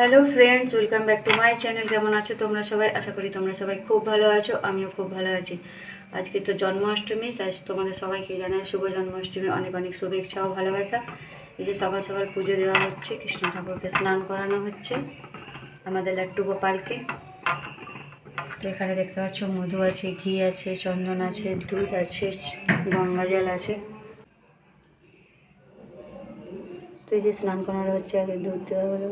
Hello friends, welcome back to my channel. কেমন আছো তোমরা সবাই? আশা করি তোমরা সবাই খুব ভালো আছো, আমিও খুব ভালো আছি। আজকে তো জন্মাষ্টমী, তাই তোমাদের সবাইকে জানাই শুভ জন্মাষ্টমীর অনেক অনেক শুভেচ্ছা ও ভালোবাসা। এই যে সকাল সকাল পুজো দেওয়া হচ্ছে, কৃষ্ণ ঠাকুরকে স্নান করানো হচ্ছে আমাদের লাড্ডু গোপালকে। তো এখানে দেখতে পাচ্ছ মধু আছে, ঘি আছে, চন্দন আছে, দুধ আছে, গঙ্গা জল আছে। তো এই যে স্নান করানো হচ্ছে, আগে দুধ দেওয়া হলো।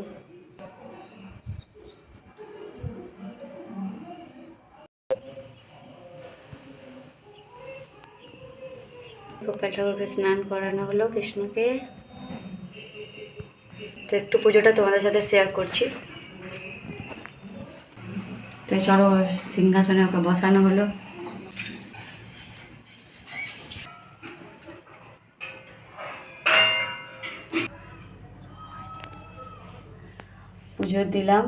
গোপাল ঠাকুরকে স্নান করানো হলো কৃষ্ণকে। তো একটু পুজোটা তোমাদের সাথে শেয়ার করছি। তো চলো সিংহাসনে ওকে বসানো হলো। পুজো দিলাম,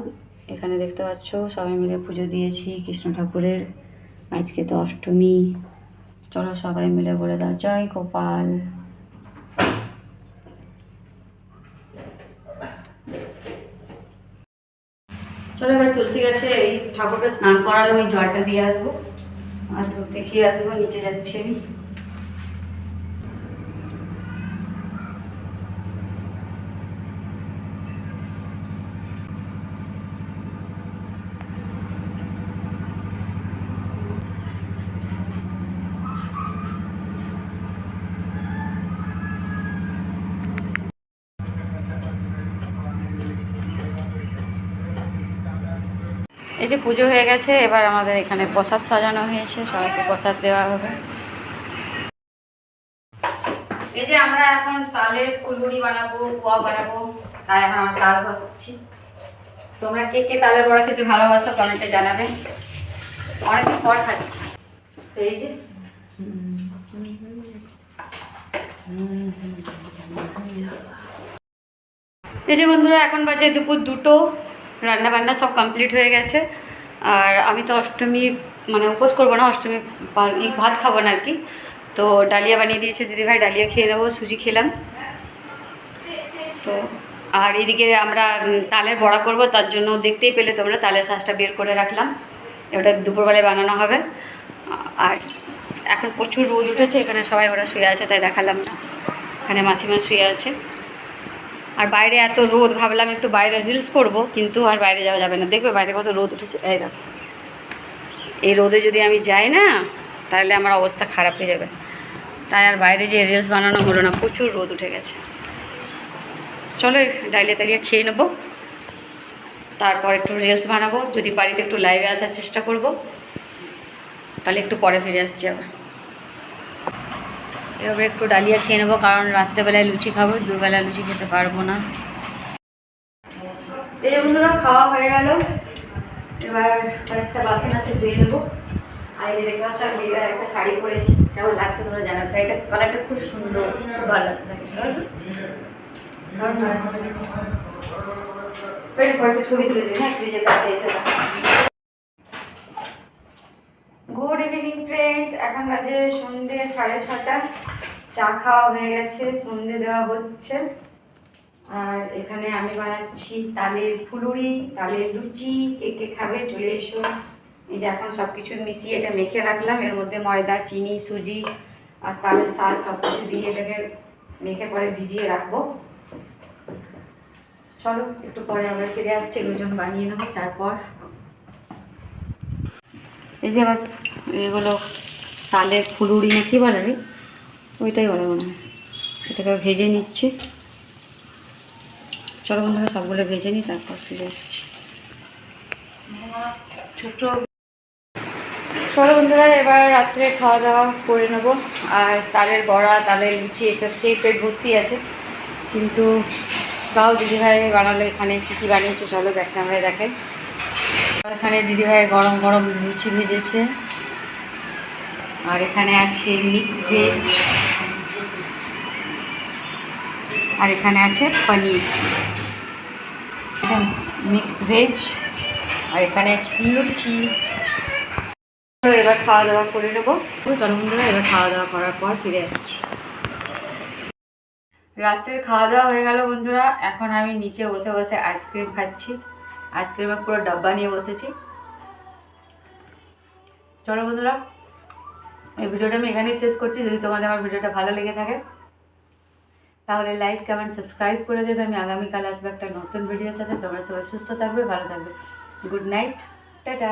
এখানে দেখতে পাচ্ছ সবাই মিলে পুজো দিয়েছি কৃষ্ণ ঠাকুরের। আজকে তো অষ্টমী। চলো সবাই মিলে বলে দাও জয় গোপাল। চলো এবার তুলসী গাছে এই ঠাকুরকে স্নান করালো, ওই জলটা দিয়ে আসবো আর ধূপ দেখিয়ে আসবো। নিচে যাচ্ছি আমি। এই যে পুজো হয়ে গেছে, এবার আমাদের এখানে প্রসাদ সাজানো হয়েছে, সবাইকে প্রসাদ দেওয়া হবে। এই যে আমরা এখন তালের ফুলুরি বানাবো, পোয়া বানাবো, তাই এখন আমরা তাল ভাজছি। তোমরা কে কে তালের বড়া খেতে ভালোবাসো কমেন্টে জানাবে। অনেকদিন পর খাচ্ছি। তো এই যে বন্ধুরা, এখন বাজে দুপুর 2টো। রান্না বান্না সব কমপ্লিট হয়ে গেছে। আর আমি তো অষ্টমী মানে উপোস করবো না, অষ্টমী ভাত খাবো না আর কি। তো ডালিয়া বানিয়ে দিয়েছে দিদিভাই, ডালিয়া খেয়ে নেবো। সুজি খেলাম। তো আর এদিকে আমরা তালের বড়া করব, তার জন্য দেখতেই পেলে তোমরা তালের শাঁসটা বের করে রাখলাম। ওটা দুপুরবেলায় বানানো হবে। আর এখন প্রচুর রোদ উঠেছে, এখানে সবাই ওরা শুয়ে আছে তাই দেখালাম না। এখানে মাসিমা শুয়ে আছে। আর বাইরে এত রোদ, ভাবলাম একটু বাইরে রিলস করব, কিন্তু আর বাইরে যাওয়া যাবে না। দেখবে বাইরে কত রোদ উঠেছে। এই দেখো, এই রোদে যদি আমি যাই না তাহলে আমার অবস্থা খারাপ হয়ে যাবে। তাই আর বাইরে যে রিলস বানানো হলো না, প্রচুর রোদ উঠে গেছে। চলো ডালিয়া তালিয়া খেয়ে নেবো, তারপর একটু রিলস বানাবো। যদি বাড়িতে একটু লাইভে আসার চেষ্টা করব, তাহলে একটু পরে ফিরে আসছি আবার। এবার একটু ডালিয়া খেয়ে নেবো, কারণ রাত্রেবেলায় লুচি খাবো, দুবেলা লুচি খেতে পারবো না। এই বন্ধুরা খাওয়া হয়ে গেল। এবার কয়েকটা বাসন আছে ধুয়ে নেবো। আর এই যে দেখতে পাচ্ছ আমি দিদিভাই একটা শাড়ি পরেছি, কেমন লাগছে তোমরা জানাবো। শাড়িটা কালারটা খুব সুন্দর, খুব ভালো লাগছে শাড়িটা। কয়েকটা ছবি তুলে দিবি, হ্যাঁ ফ্রিজের কাছে এসে। গুড ইভিনিং ফ্রেন্ডস, এখন বাজে সন্ধ্যে 6:30। চা খাওয়া হয়ে গেছে, সন্ধ্যে দেওয়া হচ্ছে। আর এখানে আমি বানাচ্ছি তালের ফুলুরি, তালের লুচি। কে কে খাবে চলে এসো। এই যে এখন সব কিছু মিশিয়ে এটা মেখে রাখলাম, এর মধ্যে ময়দা, চিনি, সুজি আর তালের শাঁস সব কিছু দিয়ে এটাকে মেখে পরে ভিজিয়ে রাখবো। চলো একটু পরে আমরা ফিরে আসছি, এগুলো বানিয়ে নেবো। তারপর এই যে আবার এগুলো তালের ফুলুরি না কি বলে রে, ওইটাই বলে মনে হয়। এটাকে ভেজে নিচ্ছি। চলো বন্ধুরা সবগুলো ভেজে নিই, তারপর ফিরে আসছি। ছোট চলো বন্ধুরা এবার রাত্রে খাওয়া দাওয়া করে নেবো। আর তালের বড়া, তালের লুচি এসব খেয়ে পেট ভর্তি আছে, কিন্তু তাও দিদিভাই বানালো। এখানে কী কী বানিয়েছে চলো ব্যাক ক্যামেরায় দেখাই। এখানে দিদিভাই গরম গরম লুচি ভেজেছে। আর এখানে আছে মিক্স ভেজ, আর এখানে আছে পনির। মিক্স ভেজ, আর এখানে আছে লুচি। এবার খাওয়া দাওয়া করে নেবো। চলো বন্ধুরা এবার খাওয়া দাওয়া করার পর ফিরে আসছি। রাত্রের খাওয়া দাওয়া হয়ে গেল বন্ধুরা। এখন আমি নিচে বসে বসে আইসক্রিম খাচ্ছি। আইসক্রিমের পুরো ডাব্বা নিয়ে বসেছি। চলো বন্ধুরা, এই ভিডিওটা আমি এখানেই শেষ করছি। যদি তোমাদের আমার ভিডিওটা ভালো লেগে থাকে তাহলে লাইক কমেন্ট সাবস্ক্রাইব করে দেবে। আমি আগামীকাল আসবো একটা নতুন ভিডিওর সাথে। তোমরা সবাই সুস্থ থাকবে, ভালো থাকবে। Good night, tata.